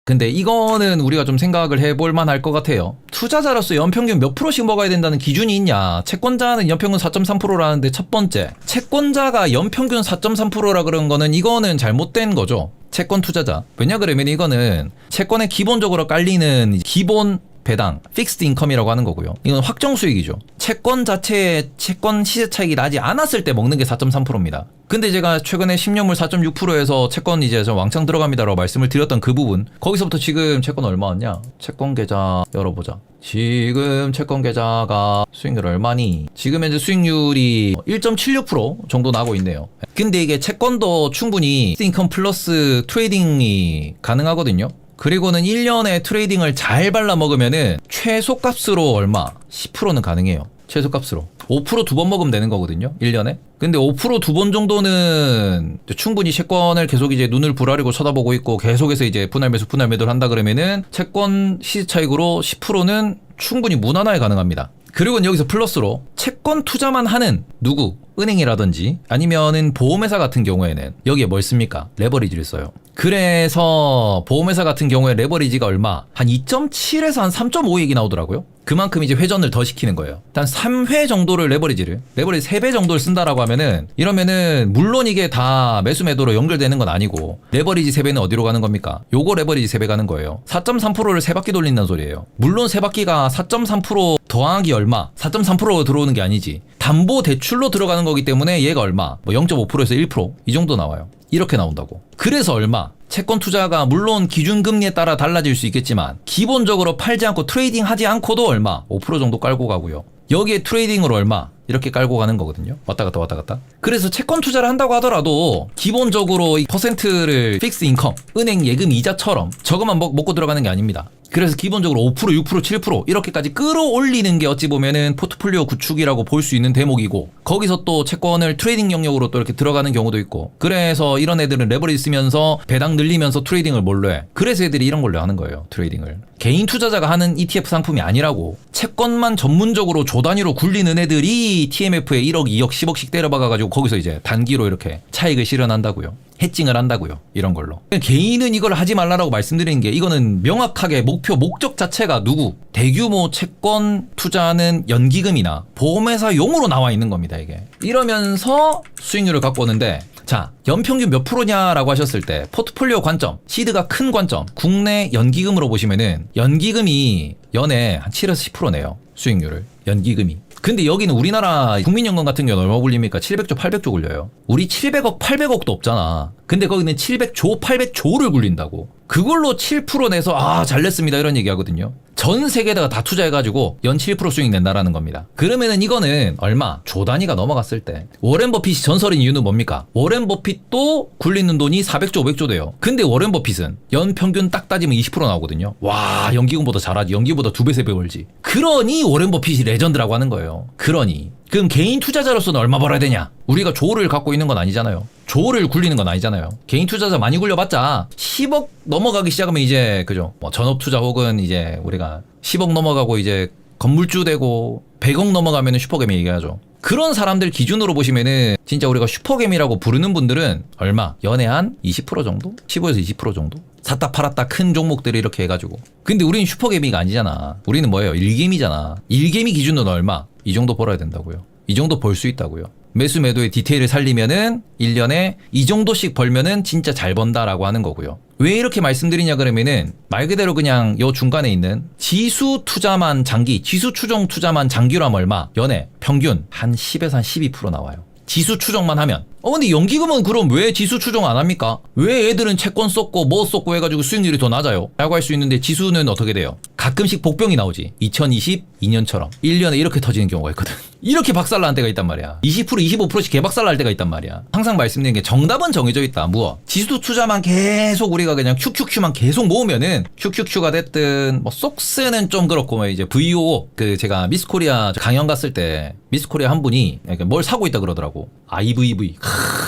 근데 이거는 우리가 좀 생각을 해볼 만할 것 같아요. 투자자로서 연평균 몇 프로씩 먹어야 된다는 기준이 있냐. 채권자는 연평균 4.3%라는데 첫 번째, 채권자가 연평균 4.3%라 그런 거는 이거는 잘못된 거죠. 채권 투자자. 왜냐 그러면 이거는 채권에 기본적으로 깔리는 기본 배당, 픽스드 인컴이라고 하는 거고요. 이건 확정 수익이죠. 채권 자체의 채권 시세 차익이 나지 않았을 때 먹는 게 4.3%입니다. 근데 제가 최근에 10년물 4.6%에서 채권 이제 저 왕창 들어갑니다라고 말씀을 드렸던 그 부분, 거기서부터 지금 채권 얼마였냐? 채권 계좌 열어보자. 지금 채권 계좌가 수익률 얼마니? 지금 현재 수익률이 1.76% 정도 나고 있네요. 근데 이게 채권도 충분히 인컴 플러스 트레이딩이 가능하거든요. 그리고는 1년에 트레이딩을 잘 발라 먹으면은 최소값으로 얼마? 10%는 가능해요. 최소값으로. 5% 두 번 먹으면 되는 거거든요. 1년에. 근데 5% 두 번 정도는 충분히 채권을 계속 이제 눈을 부라리고 쳐다보고 있고 계속해서 이제 분할 매수 분할 매도를 한다 그러면은 채권 시세 차익으로 10%는 충분히 무난하게 가능합니다. 그리고 여기서 플러스로 채권 투자만 하는 누구? 은행이라든지 아니면은 보험회사 같은 경우에는 여기에 뭘 씁니까? 레버리지를 써요. 그래서 보험회사 같은 경우에 레버리지가 얼마? 한 2.7에서 한 3.5 얘기 나오더라고요. 그만큼 이제 회전을 더 시키는 거예요. 일단 3회 정도를 레버리지 3배 정도를 쓴다라고 하면은, 이러면은 물론 이게 다 매수 매도로 연결되는 건 아니고 레버리지 3배는 어디로 가는 겁니까? 요거 레버리지 3배 가는 거예요. 4.3%를 3바퀴 돌린다는 소리예요. 물론 3바퀴가 4.3% 더하기 얼마? 4.3%로 들어오는 게 아니지. 담보 대출로 들어가는 거기 때문에 얘가 얼마? 뭐 0.5%에서 1%? 이 정도 나와요. 이렇게 나온다고. 그래서 얼마? 채권 투자가 물론 기준금리에 따라 달라질 수 있겠지만 기본적으로 팔지 않고 트레이딩 하지 않고도 얼마? 5% 정도 깔고 가고요. 여기에 트레이딩으로 얼마? 이렇게 깔고 가는 거거든요. 왔다 갔다 왔다 갔다. 그래서 채권 투자를 한다고 하더라도 기본적으로 이 퍼센트를 픽스 인컴, 은행 예금 이자처럼 저것만 먹고 들어가는 게 아닙니다. 그래서 기본적으로 5%, 6%, 7% 이렇게까지 끌어올리는 게 어찌 보면은 포트폴리오 구축이라고 볼 수 있는 대목이고, 거기서 또 채권을 트레이딩 영역으로 또 이렇게 들어가는 경우도 있고, 그래서 이런 애들은 레버리지 쓰면서 배당 늘리면서 트레이딩을 뭘로 해? 그래서 애들이 이런 걸로 하는 거예요. 트레이딩을. 개인 투자자가 하는 ETF 상품이 아니라고, 채권만 전문적으로 조 단위로 굴리는 애들이 TMF에 1억, 2억, 10억씩 때려박아가지고 거기서 이제 단기로 이렇게 차익을 실현한다고요. 해칭을 한다고요. 이런 걸로. 개인은 이걸 하지 말라라고 말씀드리는 게, 이거는 명확하게 목적 자체가 누구? 대규모 채권 투자하는 연기금이나 보험회사 용으로 나와 있는 겁니다, 이게. 이러면서 수익률을 갖고 오는데, 자, 연평균 몇 프로냐라고 하셨을 때 포트폴리오 관점, 시드가 큰 관점, 국내 연기금으로 보시면은 연기금이 연에 한 7에서 10%네요. 수익률을. 연기금이. 근데 여기는 우리나라 국민연금 같은 경우는 얼마 굴립니까? 700조, 800조 굴려요. 우리 700억, 800억도 없잖아. 근데 거기는 700조, 800조를 굴린다고. 그걸로 7% 내서 잘 냈습니다 이런 얘기 하거든요. 전 세계에다가 다 투자해가지고 연 7% 수익 낸다라는 겁니다. 그러면은 이거는 얼마? 조 단위가 넘어갔을 때. 워렌 버핏이 전설인 이유는 뭡니까? 워렌 버핏도 굴리는 돈이 400조, 500조 돼요. 근데 워렌 버핏은 연 평균 딱 따지면 20% 나오거든요. 와, 연기금보다 잘하지. 연기보다 2배, 3배 벌지. 그러니 워렌 버핏이 레전드라고 하는 거예요. 그러니. 그럼 개인 투자자로서는 얼마 벌어야 되냐? 우리가 조를 갖고 있는 건 아니잖아요. 조를 굴리는 건 아니잖아요. 개인 투자자 많이 굴려봤자 10억 넘어가기 시작하면 이제, 그죠? 뭐 전업 투자 혹은 이제 우리가 10억 넘어가고 이제 건물주 되고 100억 넘어가면은 슈퍼개미 얘기하죠. 그런 사람들 기준으로 보시면은 진짜 우리가 슈퍼개미라고 부르는 분들은 얼마? 연에 한 20% 정도? 15에서 20% 정도? 샀다 팔았다 큰 종목들을 이렇게 해가지고. 근데 우리는 슈퍼개미가 아니잖아. 우리는 뭐예요? 일개미잖아. 일개미 기준으로는 얼마? 이 정도 벌어야 된다고요. 이 정도 벌 수 있다고요. 매수 매도의 디테일을 살리면은 1년에 이 정도씩 벌면은 진짜 잘 번다라고 하는 거고요. 왜 이렇게 말씀드리냐 그러면은 말 그대로 그냥 요 중간에 있는 지수 투자만 장기, 지수 추종 투자만 장기로 하면 얼마? 연에 평균 한 10에서 한 12% 나와요. 지수 추정만 하면. 근데 연기금은 그럼 왜 지수 추정 안 합니까? 왜 애들은 채권 썼고 뭐 썼고 해가지고 수익률이 더 낮아요? 라고 할 수 있는데 지수는 어떻게 돼요? 가끔씩 복병이 나오지. 2022년처럼 1년에 이렇게 터지는 경우가 있거든. 이렇게 박살나는 때가 있단 말이야. 20% 25%씩 개박살날 때가 있단 말이야. 항상 말씀드리는 게 정답은 정해져 있다. 무엇? 지수 투자만 계속 우리가 그냥 큐큐큐만 계속 모으면은 큐큐큐가 됐든 뭐 속스는 좀 그렇고 뭐 이제 VO 그 제가 미스코리아 강연 갔을 때 미스코리아 한 분이 뭘 사고 있다 그러더라고. IVV.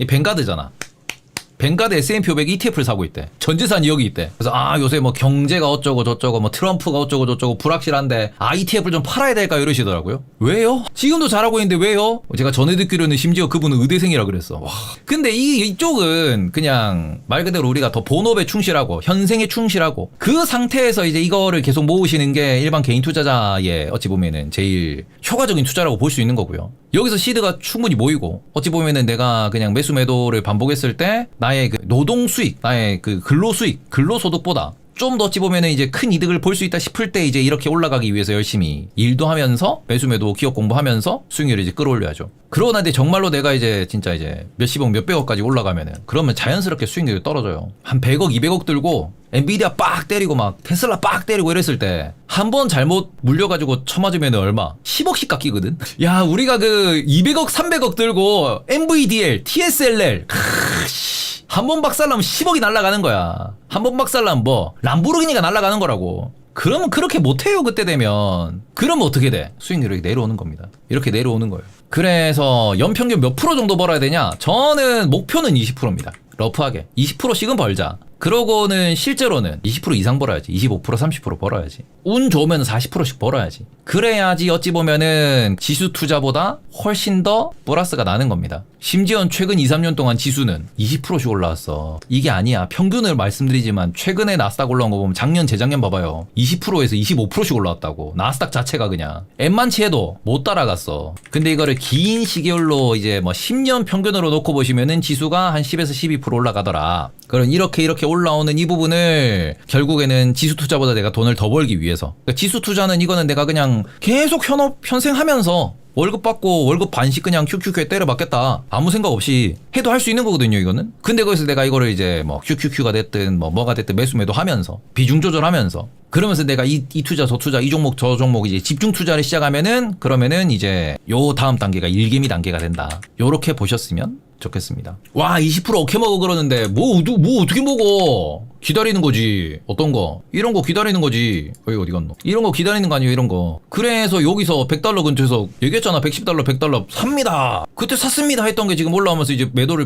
이 뱅가드잖아. 뱅가드 S&P 500 ETF를 사고 있대. 전 재산이 여기 있대. 그래서 요새 뭐 경제가 어쩌고 저쩌고 뭐 트럼프가 어쩌고 저쩌고 불확실한데 ETF를 좀 팔아야 될까 이러시더라고요. 왜요? 지금도 잘하고 있는데 왜요? 제가 전에 듣기로는 심지어 그분은 의대생이라 그랬어. 와. 근데 이쪽은 그냥 말 그대로 우리가 더 본업에 충실하고 현생에 충실하고 그 상태에서 이제 이거를 계속 모으시는 게 일반 개인 투자자의 어찌 보면은 제일 효과적인 투자라고 볼 수 있는 거고요. 여기서 시드가 충분히 모이고 어찌 보면은 내가 그냥 매수 매도를 반복했을 때 나의 그 노동 수익, 나의 그 근로 수익, 근로 소득보다 좀 더 어찌 보면은 이제 큰 이득을 볼 수 있다 싶을 때 이제 이렇게 올라가기 위해서 열심히 일도 하면서 매수 매도 기업 공부하면서 수익률을 이제 끌어올려야죠. 그러나 이제 정말로 내가 이제 진짜 이제 몇십억 몇백억까지 올라가면은 그러면 자연스럽게 수익률이 떨어져요. 한 100억 200억 들고 엔비디아 빡 때리고 막 테슬라 빡 때리고 이랬을 때 한 번 잘못 물려가지고 쳐맞으면 얼마? 10억씩 깎이거든? 야 우리가 그 200억 300억 들고 NVDL, TSLL 한 번 박살나면 10억이 날아가는 거야. 한 번 박살나면 뭐 람보르기니가 날아가는 거라고. 그러면 그렇게 못해요 그때 되면. 그러면 어떻게 돼? 수익률이 내려오는 겁니다. 이렇게 내려오는 거예요. 그래서 연평균 몇 프로 정도 벌어야 되냐? 저는 목표는 20%입니다. 러프하게 20%씩은 벌자. 그러고는 실제로는 20% 이상 벌어야지. 25% 30% 벌어야지. 운 좋으면 40%씩 벌어야지. 그래야지 어찌 보면은 지수 투자보다 훨씬 더 플러스가 나는 겁니다. 심지어 최근 2, 3년 동안 지수는 20%씩 올라왔어. 이게 아니야. 평균을 말씀드리지만 최근에 나스닥 올라온 거 보면 작년 재작년 봐봐요. 20%에서 25%씩 올라왔다고. 나스닥 자체가 그냥 엠만치 해도 못 따라갔어. 근데 이거를 긴 시계열로 이제 뭐 10년 평균으로 놓고 보시면은 지수가 한 10에서 12% 올라가더라. 그럼 이렇게 올라오는 이 부분을 결국에는 지수 투자보다 내가 돈을 더 벌기 위해서. 그러니까 지수 투자는 이거는 내가 그냥 계속 현생하면서 월급 받고 월급 반씩 그냥 큐큐큐에 때려 받겠다. 아무 생각 없이 해도 할 수 있는 거거든요, 이거는. 근데 거기서 내가 이거를 이제 뭐 큐큐큐가 됐든 뭐가 됐든 매수 매도 하면서 비중 조절하면서 그러면서 내가 이 투자 저 투자 이 종목 저 종목 이제 집중 투자를 시작하면은 그러면은 이제 요 다음 단계가 일개미 단계가 된다. 요렇게 보셨으면 좋겠습니다. 와 20% 어케 먹어 그러는데 뭐 어떻게 먹어? 기다리는 거지. 어떤 거? 이런 거 기다리는 거지. 어디 갔노? 이런 거 기다리는 거 아니에요, 이런 거. 그래서 여기서 100달러 근처에서 얘기했잖아. 110달러 100달러 삽니다. 그때 샀습니다 했던 게 지금 올라오면서 이제 매도를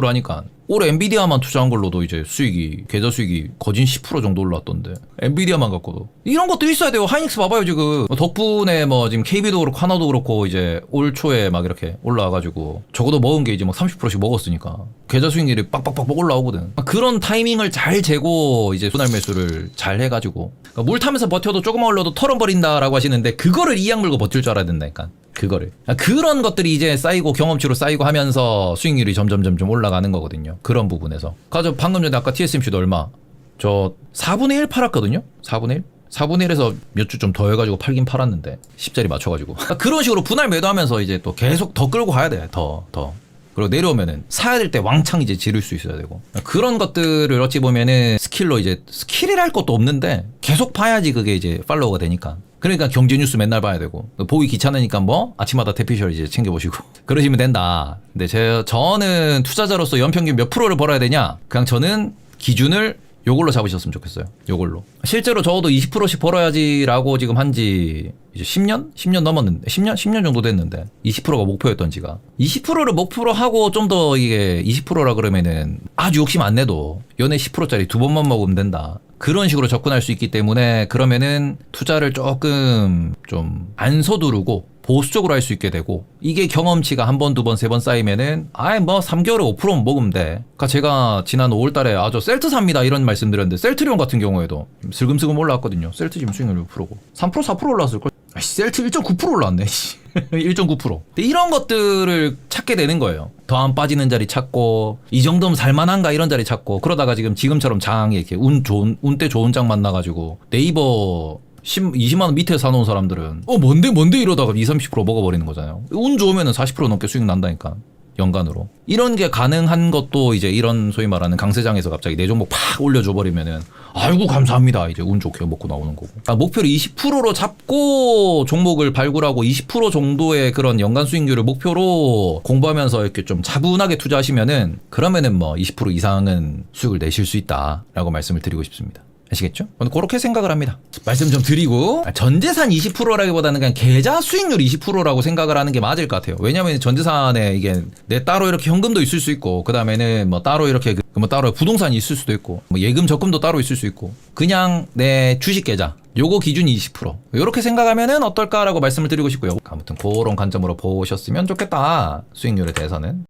하니까 올해 엔비디아만 투자한 걸로도 이제 수익이 계좌 수익이 거진 10% 정도 올라왔던데 엔비디아만 갖고도 이런 것도 있어야 돼요. 하이닉스 봐봐요 지금. 덕분에 뭐 지금 KB도 그렇고 하나도 그렇고 이제 올 초에 막 이렇게 올라와가지고 적어도 먹은 게 이제 막 30%씩 먹었으니까 계좌 수익률이 빡빡빡 올라오거든. 그런 타이밍을 잘 재고 이제 분할 매수를 잘 해가지고 그러니까 물 타면서 버텨도 조금만 올라도 털어버린다라고 하시는데 그거를 이악 물고 버틸 줄 알아야 된다니까. 그거를. 그런 것들이 이제 쌓이고 경험치로 쌓이고 하면서 수익률이 점점 올라가는 거거든요. 그런 부분에서. 가서 방금 전에 아까 TSMC도 얼마? 저 4분의 1 팔았거든요? 4분의 1? 4분의 1에서 몇 주 좀 더 해가지고 팔긴 팔았는데 10자리 맞춰가지고 그런 식으로 분할 매도하면서 이제 또 계속 더 끌고 가야 돼. 더 그리고 내려오면은 사야 될 때 왕창 이제 지를 수 있어야 되고 그런 것들을 어찌 보면은 스킬로 이제 스킬이랄 것도 없는데 계속 봐야지 그게 이제 팔로우가 되니까. 그러니까 경제 뉴스 맨날 봐야 되고 보기 귀찮으니까 뭐 아침마다 대피셜 이제 챙겨보시고 그러시면 된다. 근데 저는 투자자로서 연평균 몇 프로를 벌어야 되냐? 그냥 저는 기준을 요걸로 잡으셨으면 좋겠어요. 요걸로. 실제로 적어도 20%씩 벌어야지라고 지금 한지 이제 10년? 10년 넘었는데 10년 정도 됐는데 20%가 목표였던 지가 20%를 목표로 하고 좀 더 이게 20%라 그러면은 아주 욕심 안 내도 연애 10%짜리 두 번만 먹으면 된다. 그런 식으로 접근할 수 있기 때문에 그러면은 투자를 조금 좀 안 서두르고 보수적으로 할 수 있게 되고 이게 경험치가 한 번, 두 번, 세 번 쌓이면은 뭐 3개월에 5% 먹으면 돼. 그러니까 제가 지난 5월달에 저 셀트 삽니다 이런 말씀드렸는데 셀트리온 같은 경우에도 슬금슬금 올라왔거든요. 셀트 지금 수익률 몇 프로고 3% 4% 올라왔을걸. 셀트 1.9% 올라왔네. 1.9%. 근데 이런 것들을 찾게 되는 거예요. 더 안 빠지는 자리 찾고 이 정도면 살만한가 이런 자리 찾고 그러다가 지금처럼 장에 이렇게 운때 좋은 장 만나가지고 네이버 20만원 밑에 사놓은 사람들은 뭔데 이러다가 20-30% 먹어버리는 거잖아요. 운 좋으면 40% 넘게 수익 난다니까. 연간으로. 이런 게 가능한 것도 이제 이런 소위 말하는 강세장에서 갑자기 내 종목 팍 올려줘버리면은 아이고 감사합니다. 이제 운 좋게 먹고 나오는 거고. 목표를 20%로 잡고 종목을 발굴하고 20% 정도의 그런 연간 수익률을 목표로 공부하면서 이렇게 좀 차분하게 투자하시면은 그러면은 뭐 20% 이상은 수익을 내실 수 있다라고 말씀을 드리고 싶습니다. 아시겠죠? 저는 그렇게 생각을 합니다. 말씀 좀 드리고 전재산 20%라기보다는 그냥 계좌 수익률 20%라고 생각을 하는 게 맞을 것 같아요. 왜냐면 전재산에 이게 내 따로 이렇게 현금도 있을 수 있고 그 다음에는 뭐 따로 이렇게 뭐 따로 부동산이 있을 수도 있고 뭐 예금 적금도 따로 있을 수 있고 그냥 내 주식 계좌 요거 기준이 20% 이렇게 생각하면은 어떨까라고 말씀을 드리고 싶고요. 아무튼 그런 관점으로 보셨으면 좋겠다. 수익률에 대해서는.